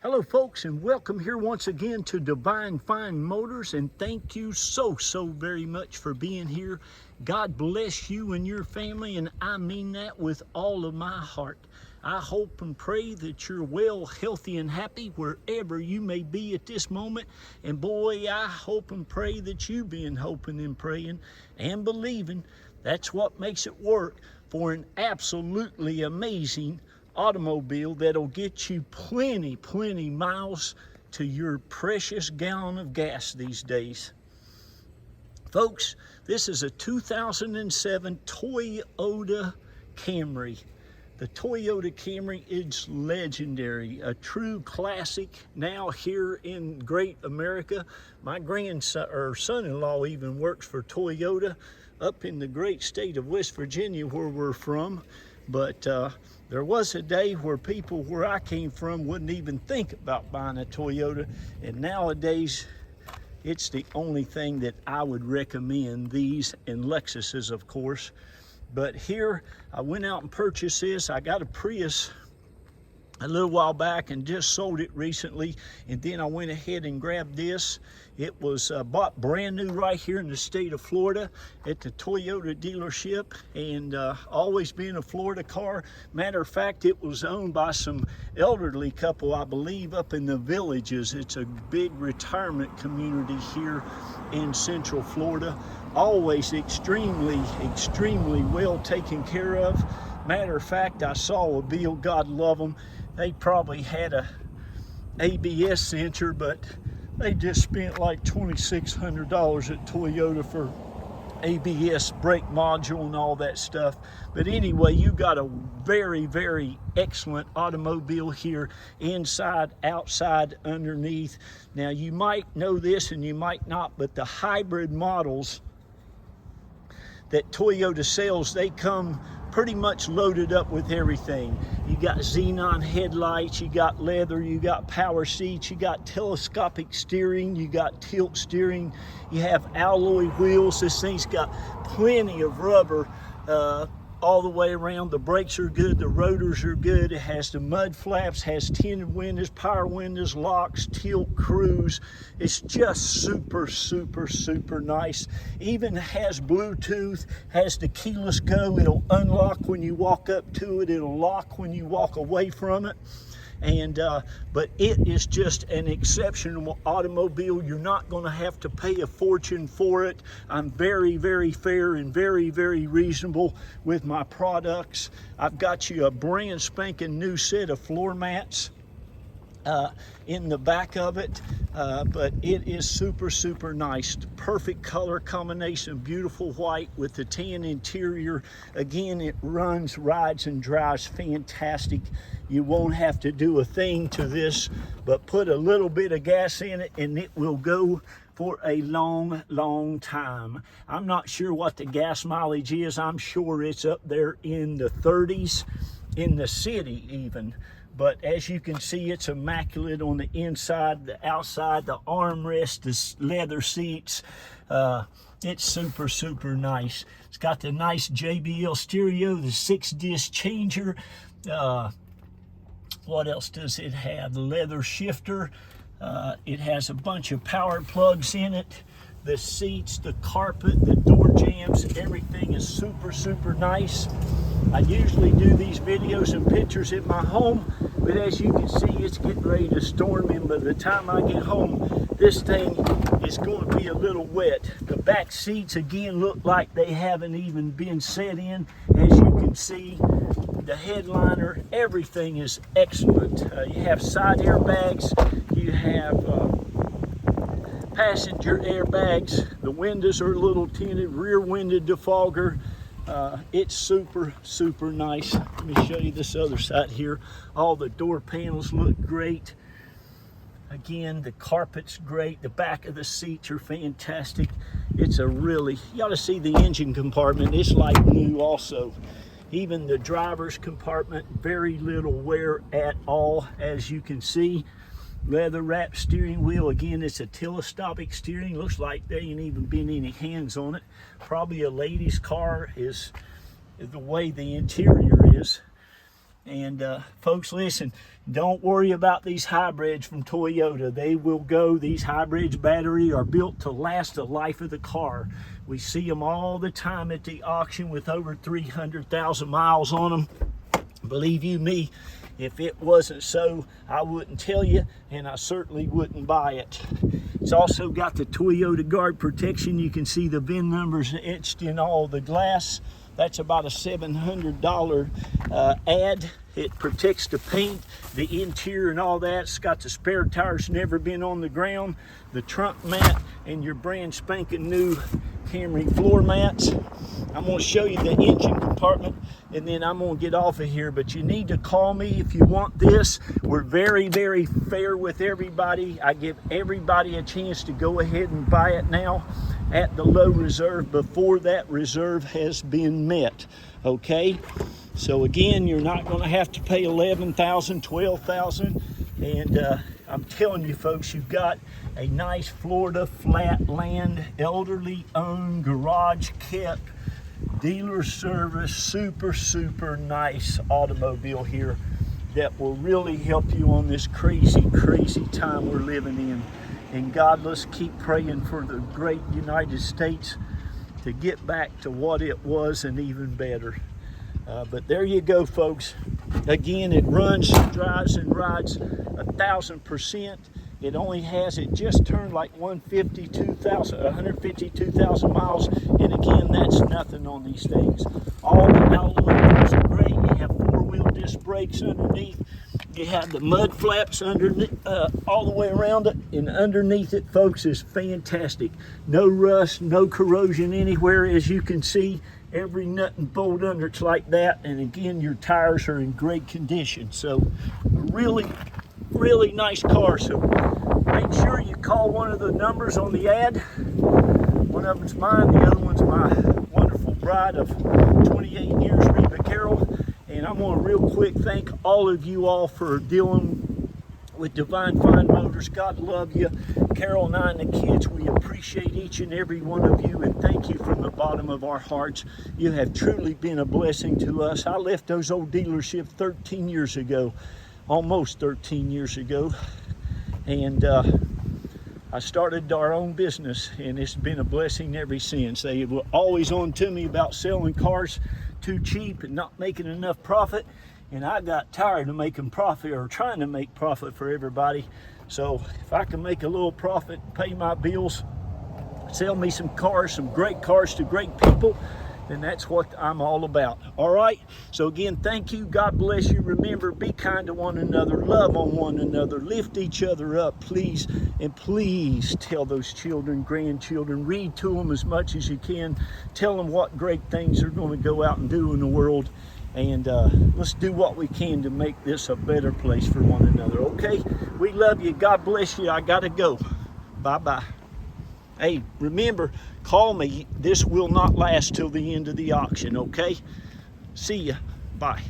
Hello folks, and welcome here once again to Divine Fine Motors, and thank you so very much for being here. God bless you and your family, and I mean that with all of my heart. I hope and pray that you're well, healthy, and happy wherever you may be at this moment. And boy, I hope and pray that you've been hoping and praying and believing. That's what makes it work for an absolutely amazing automobile that'll get you plenty miles to your precious gallon of gas these days. Folks, this is a 2007 Toyota Camry. The Toyota Camry is legendary, a true classic now here in great America. My grandson or son-in-law even works for Toyota up in the great state of West Virginia where we're from. But there was a day where people where I came from wouldn't even think about buying a Toyota, and nowadays it's the only thing that I would recommend, these and Lexuses, of course. But here I went out and purchased this. I got a Prius a little while back and just sold it recently, and then I went ahead and grabbed this. It was bought brand new right here in the state of Florida at the Toyota dealership, and always been a Florida car. Matter of fact, it was owned by some elderly couple, I believe, up in the Villages. It's a big retirement community here in Central Florida. Always extremely well taken care of. Matter of fact, I saw a bill, God love them. They probably had a ABS sensor, but they just spent like $2,600 at Toyota for ABS brake module and all that stuff. But anyway, you got a very excellent automobile here, inside, outside, underneath. Now you might know this and you might not, but the hybrid models that Toyota sells, they come pretty much loaded up with everything. You got xenon headlights, you got leather, you got power seats, you got telescopic steering, you got tilt steering, you have alloy wheels. This thing's got plenty of rubber all the way around. The brakes are good, the rotors are good. It has the mud flaps, has tinted windows, power windows, locks, tilt, cruise. It's just super nice. Even has Bluetooth, has the keyless go. It'll unlock when you walk up to it, it'll lock when you walk away from it. And but it is just an exceptional automobile. You're not going to have to pay a fortune for it. I'm very fair and very reasonable with my products. I've got you a brand spanking new set of floor mats in the back of it, but it is super nice. Perfect color combination, beautiful white with the tan interior. Again, it runs, rides, and drives fantastic. You won't have to do a thing to this but put a little bit of gas in it, and it will go for a long time. I'm not sure what the gas mileage is. I'm sure it's up there in the 30s in the city even. But as you can see, it's immaculate on the inside, the outside, the armrest, the leather seats. It's super nice. It's got the nice JBL stereo, the 6-disc changer. What else does it have? The leather shifter. It has a bunch of power plugs in it. The seats, the carpet, the door jambs, everything is super nice. I usually do these videos and pictures at my home, but as you can see, it's getting ready to storm, and by the time I get home, this thing is going to be a little wet. The back seats, again, look like they haven't even been set in. As you can see, the headliner, everything is excellent. You have side airbags, you have passenger airbags, the windows are a little tinted, rear window defogger. It's super nice. Let me show you this other side here. All the door panels look great. Again, the carpet's great. The back of the seats are fantastic. It's a really, you ought to see the engine compartment. It's like new also. Even the driver's compartment, very little wear at all, as you can see. Leather wrapped steering wheel. Again, it's a telescopic steering. Looks like there ain't even been any hands on it. Probably a lady's car is the way the interior is. And folks, listen, don't worry about these hybrids from Toyota. They will go. These hybrids battery are built to last the life of the car. We see them all the time at the auction with over 300,000 miles on them. Believe you me, if it wasn't so, I wouldn't tell you, and I certainly wouldn't buy it. It's also got the Toyota guard protection. You can see the VIN numbers etched in all the glass. That's about a $700 ad. It protects the paint, the interior and all that. It's got the spare tires never been on the ground, the trunk mat, and your brand spanking new Camry floor mats. I'm going to show you the engine compartment, and then I'm going to get off of here. But you need to call me if you want this. We're very, very fair with everybody. I give everybody a chance to go ahead and buy it now at the low reserve before that reserve has been met. Okay? So again, you're not going to have to pay $11,000, $12,000, and I'm telling you folks, you've got a nice Florida flatland, elderly owned, garage kept, dealer service, super nice automobile here that will really help you on this crazy time we're living in. And God, let's keep praying for the great United States to get back to what it was and even better. But there you go, folks. Again, it runs, drives, and rides 1,000%. It only has, it just turned like 152,000 miles. And again, that's nothing on these things. All the alloys are great. You have four-wheel disc brakes underneath. You have the mud flaps underneath, all the way around it, and underneath it, folks, is fantastic. No rust, no corrosion anywhere, as you can see. Every nut and bolt under it's like that, and again, your tires are in great condition. So, really nice car. So, make sure you call one of the numbers on the ad. One of them's mine, the other one's my wonderful bride of 28 years, Reba Carroll. And I'm going to real quick thank all of you all for dealing with Divine Fine Motors. God love you. Carol and I and the kids, we appreciate each and every one of you, and thank you from the bottom of our hearts. You have truly been a blessing to us. I left those old dealerships 13 years ago, almost 13 years ago, and I started our own business, and it's been a blessing ever since. They were always on to me about selling cars too cheap and not making enough profit, and I got tired of making profit, or trying to make profit for everybody. So if I can make a little profit, pay my bills, sell me some cars, some great cars to great people, then that's what I'm all about. All right? So again, thank you. God bless you. Remember, be kind to one another, love on one another, lift each other up, please. And please tell those children, grandchildren, read to them as much as you can. Tell them what great things they're going to go out and do in the world. And let's do what we can to make this a better place for one another, okay? We love you. God bless you. I got to go. Bye-bye. Hey, remember, call me. This will not last till the end of the auction, okay? See ya. Bye.